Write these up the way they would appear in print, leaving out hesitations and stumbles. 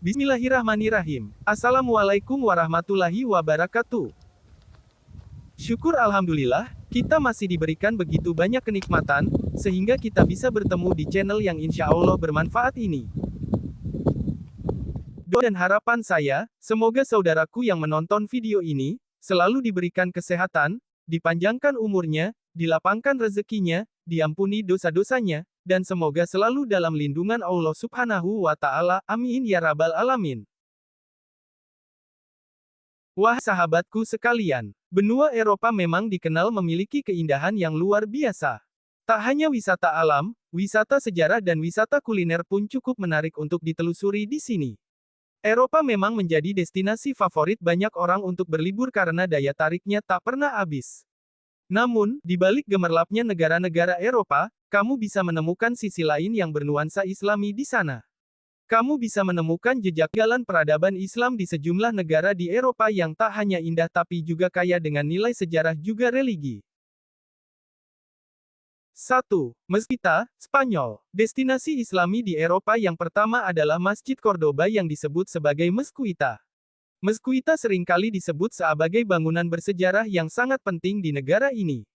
Bismillahirrahmanirrahim. Assalamualaikum warahmatullahi wabarakatuh. Syukur alhamdulillah, kita masih diberikan begitu banyak kenikmatan, sehingga kita bisa bertemu di channel yang insya Allah bermanfaat ini. Doa dan harapan saya, semoga saudaraku yang menonton video ini, selalu diberikan kesehatan, dipanjangkan umurnya, dilapangkan rezekinya, diampuni dosa-dosanya, dan semoga selalu dalam lindungan Allah Subhanahu wa Ta'ala. Amin ya Rabbal 'Alamin. Wah sahabatku sekalian, benua Eropa memang dikenal memiliki keindahan yang luar biasa. Tak hanya wisata alam, wisata sejarah dan wisata kuliner pun cukup menarik untuk ditelusuri di sini. Eropa memang menjadi destinasi favorit banyak orang untuk berlibur karena daya tariknya tak pernah habis. Namun, di balik gemerlapnya negara-negara Eropa, kamu bisa menemukan sisi lain yang bernuansa Islami di sana. Kamu bisa menemukan jejak jalan peradaban Islam di sejumlah negara di Eropa yang tak hanya indah tapi juga kaya dengan nilai sejarah juga religi. 1. Mezquita, Spanyol. Destinasi Islami di Eropa yang pertama adalah Masjid Cordoba yang disebut sebagai Mezquita. Mezquita seringkali disebut sebagai bangunan bersejarah yang sangat penting di negara ini.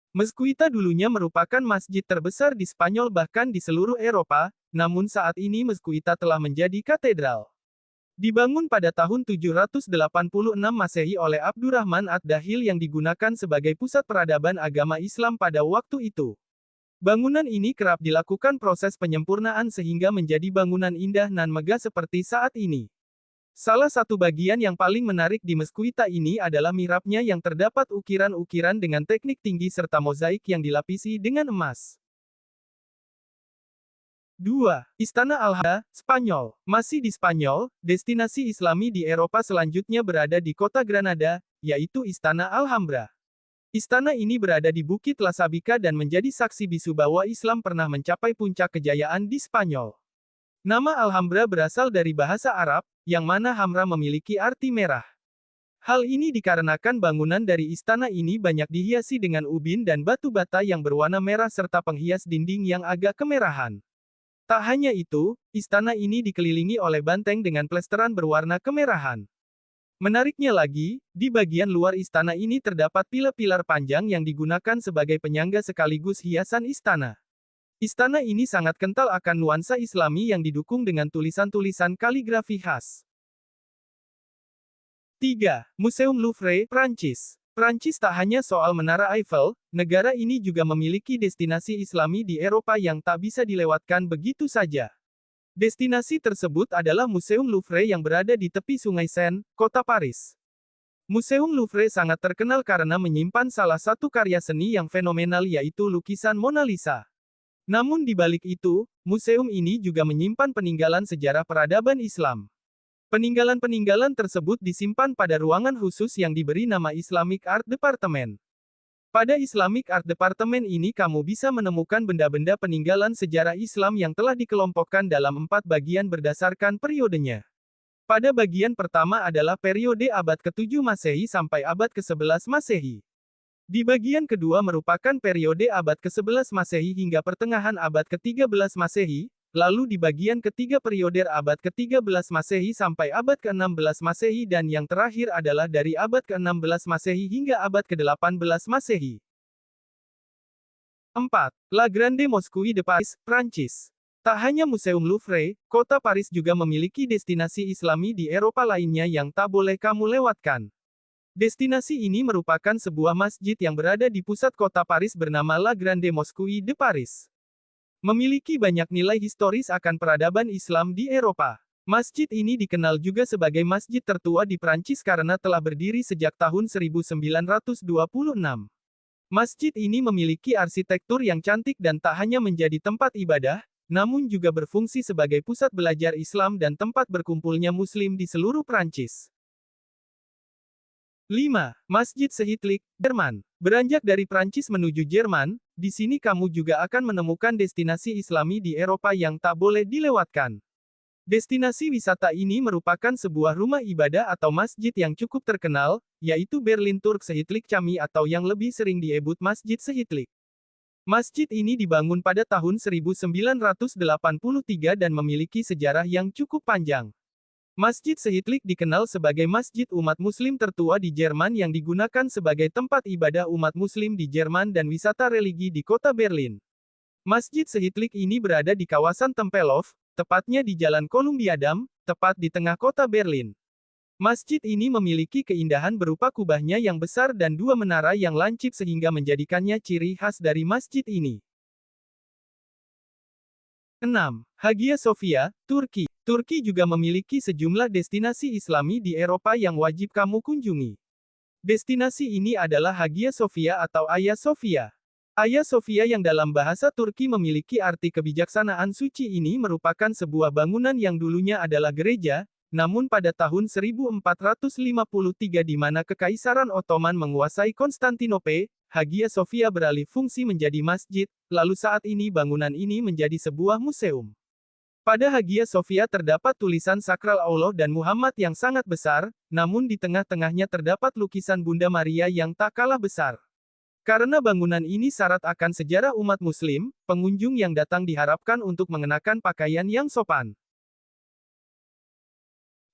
Mezquita dulunya merupakan masjid terbesar di Spanyol bahkan di seluruh Eropa, namun saat ini Mezquita telah menjadi katedral. Dibangun pada tahun 786 Masehi oleh Abdurrahman ad-Dakhil yang digunakan sebagai pusat peradaban agama Islam pada waktu itu. Bangunan ini kerap dilakukan proses penyempurnaan sehingga menjadi bangunan indah nan megah seperti saat ini. Salah satu bagian yang paling menarik di Mezquita ini adalah mihrabnya yang terdapat ukiran-ukiran dengan teknik tinggi serta mozaik yang dilapisi dengan emas. 2. Istana Alhambra, Spanyol. Masih di Spanyol, destinasi Islami di Eropa selanjutnya berada di kota Granada, yaitu Istana Alhambra. Istana ini berada di Bukit La Sabica dan menjadi saksi bisu bahwa Islam pernah mencapai puncak kejayaan di Spanyol. Nama Alhambra berasal dari bahasa Arab, yang mana hamra memiliki arti merah. Hal ini dikarenakan bangunan dari istana ini banyak dihiasi dengan ubin dan batu bata yang berwarna merah serta penghias dinding yang agak kemerahan. Tak hanya itu, istana ini dikelilingi oleh banteng dengan plesteran berwarna kemerahan. Menariknya lagi, di bagian luar istana ini terdapat pilar-pilar panjang yang digunakan sebagai penyangga sekaligus hiasan istana. Istana ini sangat kental akan nuansa Islami yang didukung dengan tulisan-tulisan kaligrafi khas. 3. Museum Louvre, Prancis. Prancis tak hanya soal Menara Eiffel, negara ini juga memiliki destinasi Islami di Eropa yang tak bisa dilewatkan begitu saja. Destinasi tersebut adalah Museum Louvre yang berada di tepi Sungai Seine, kota Paris. Museum Louvre sangat terkenal karena menyimpan salah satu karya seni yang fenomenal yaitu lukisan Mona Lisa. Namun di balik itu, museum ini juga menyimpan peninggalan sejarah peradaban Islam. Peninggalan-peninggalan tersebut disimpan pada ruangan khusus yang diberi nama Islamic Art Department. Pada Islamic Art Department ini kamu bisa menemukan benda-benda peninggalan sejarah Islam yang telah dikelompokkan dalam 4 bagian berdasarkan periodenya. Pada bagian pertama adalah periode abad ke-7 Masehi sampai abad ke-11 Masehi. Di bagian kedua merupakan periode abad ke-11 Masehi hingga pertengahan abad ke-13 Masehi, lalu di bagian ketiga periode abad ke-13 Masehi sampai abad ke-16 Masehi dan yang terakhir adalah dari abad ke-16 Masehi hingga abad ke-18 Masehi. 4. La Grande Mosquée de Paris, Prancis. Tak hanya Museum Louvre, kota Paris juga memiliki destinasi Islami di Eropa lainnya yang tak boleh kamu lewatkan. Destinasi ini merupakan sebuah masjid yang berada di pusat kota Paris bernama La Grande Mosquée de Paris. Memiliki banyak nilai historis akan peradaban Islam di Eropa. Masjid ini dikenal juga sebagai masjid tertua di Prancis karena telah berdiri sejak tahun 1926. Masjid ini memiliki arsitektur yang cantik dan tak hanya menjadi tempat ibadah, namun juga berfungsi sebagai pusat belajar Islam dan tempat berkumpulnya Muslim di seluruh Prancis. 5. Masjid Sehitlik, Jerman. Beranjak dari Prancis menuju Jerman, di sini kamu juga akan menemukan destinasi Islami di Eropa yang tak boleh dilewatkan. Destinasi wisata ini merupakan sebuah rumah ibadah atau masjid yang cukup terkenal, yaitu Berlin Turk Sehitlik Cami atau yang lebih sering diebut Masjid Sehitlik. Masjid ini dibangun pada tahun 1983 dan memiliki sejarah yang cukup panjang. Masjid Seitlik dikenal sebagai masjid umat muslim tertua di Jerman yang digunakan sebagai tempat ibadah umat muslim di Jerman dan wisata religi di kota Berlin. Masjid Seitlik ini berada di kawasan Tempelhof, tepatnya di Jalan Kolumbiadam, tepat di tengah kota Berlin. Masjid ini memiliki keindahan berupa kubahnya yang besar dan dua menara yang lancip sehingga menjadikannya ciri khas dari masjid ini. 6. Hagia Sophia, Turki. Turki juga memiliki sejumlah destinasi Islami di Eropa yang wajib kamu kunjungi. Destinasi ini adalah Hagia Sophia atau Hagia Sophia. Hagia Sophia yang dalam bahasa Turki memiliki arti kebijaksanaan suci ini merupakan sebuah bangunan yang dulunya adalah gereja, namun pada tahun 1453 di mana Kekaisaran Ottoman menguasai Konstantinopel, Hagia Sophia beralih fungsi menjadi masjid, lalu saat ini bangunan ini menjadi sebuah museum. Pada Hagia Sophia terdapat tulisan sakral Allah dan Muhammad yang sangat besar, namun di tengah-tengahnya terdapat lukisan Bunda Maria yang tak kalah besar. Karena bangunan ini syarat akan sejarah umat Muslim, pengunjung yang datang diharapkan untuk mengenakan pakaian yang sopan.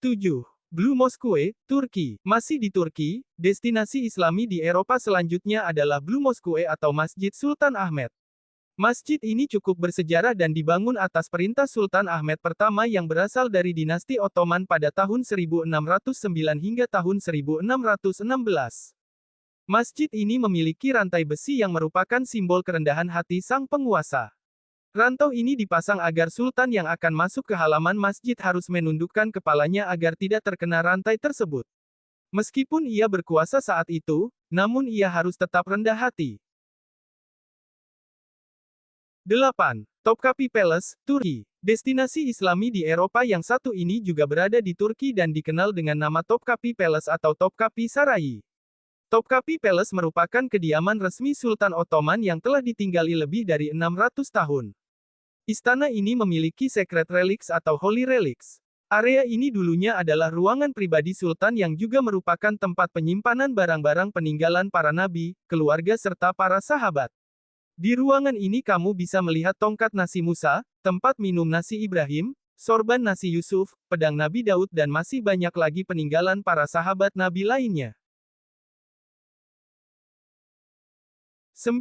7. Blue Mosque, Turki. Masih di Turki, destinasi Islami di Eropa selanjutnya adalah Blue Mosque atau Masjid Sultan Ahmed. Masjid ini cukup bersejarah dan dibangun atas perintah Sultan Ahmed pertama yang berasal dari dinasti Ottoman pada tahun 1609 hingga tahun 1616. Masjid ini memiliki rantai besi yang merupakan simbol kerendahan hati sang penguasa. Rantau ini dipasang agar sultan yang akan masuk ke halaman masjid harus menundukkan kepalanya agar tidak terkena rantai tersebut. Meskipun ia berkuasa saat itu, namun ia harus tetap rendah hati. 8. Topkapi Palace, Turki. Destinasi Islami di Eropa yang satu ini juga berada di Turki dan dikenal dengan nama Topkapi Palace atau Topkapi Sarayı. Topkapi Palace merupakan kediaman resmi Sultan Ottoman yang telah ditinggali lebih dari 600 tahun. Istana ini memiliki Sacred Relics atau Holy Relics. Area ini dulunya adalah ruangan pribadi Sultan yang juga merupakan tempat penyimpanan barang-barang peninggalan para nabi, keluarga serta para sahabat. Di ruangan ini kamu bisa melihat tongkat nasi Musa, tempat minum nasi Ibrahim, sorban nasi Yusuf, pedang Nabi Daud dan masih banyak lagi peninggalan para sahabat nabi lainnya. 9.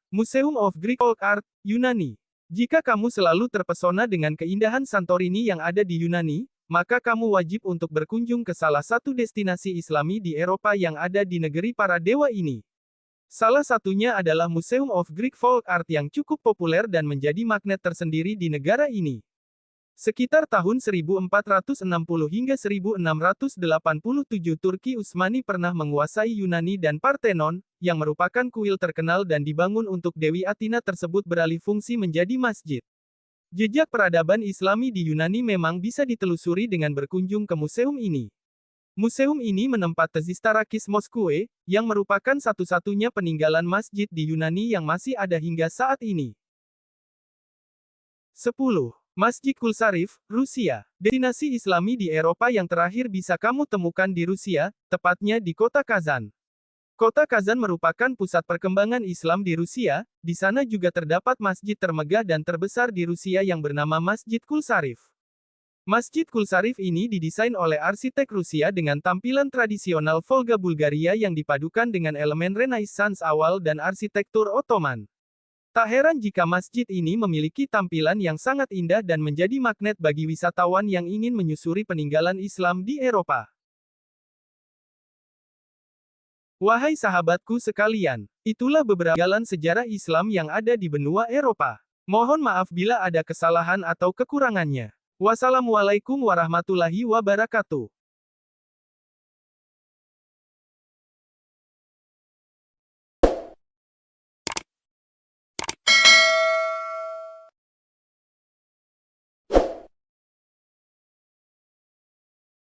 Museum of Greek Folk Art, Yunani. Jika kamu selalu terpesona dengan keindahan Santorini yang ada di Yunani, maka kamu wajib untuk berkunjung ke salah satu destinasi Islami di Eropa yang ada di negeri para dewa ini. Salah satunya adalah Museum of Greek Folk Art yang cukup populer dan menjadi magnet tersendiri di negara ini. Sekitar tahun 1460 hingga 1687 Turki Utsmani pernah menguasai Yunani dan Parthenon, yang merupakan kuil terkenal dan dibangun untuk Dewi Athena tersebut beralih fungsi menjadi masjid. Jejak peradaban Islami di Yunani memang bisa ditelusuri dengan berkunjung ke museum ini. Museum ini menempat Thezistarakis Mosque, yang merupakan satu-satunya peninggalan masjid di Yunani yang masih ada hingga saat ini. 10. Masjid Kulsarif, Rusia. Destinasi Islami di Eropa yang terakhir bisa kamu temukan di Rusia, tepatnya di kota Kazan. Kota Kazan merupakan pusat perkembangan Islam di Rusia, di sana juga terdapat masjid termegah dan terbesar di Rusia yang bernama Masjid Kulsarif. Masjid Kulsarif ini didesain oleh arsitek Rusia dengan tampilan tradisional Volga Bulgaria yang dipadukan dengan elemen Renaissance awal dan arsitektur Ottoman. Tak heran jika masjid ini memiliki tampilan yang sangat indah dan menjadi magnet bagi wisatawan yang ingin menyusuri peninggalan Islam di Eropa. Wahai sahabatku sekalian, itulah beberapa peninggalan sejarah Islam yang ada di benua Eropa. Mohon maaf bila ada kesalahan atau kekurangannya. Wassalamualaikum warahmatullahi wabarakatuh.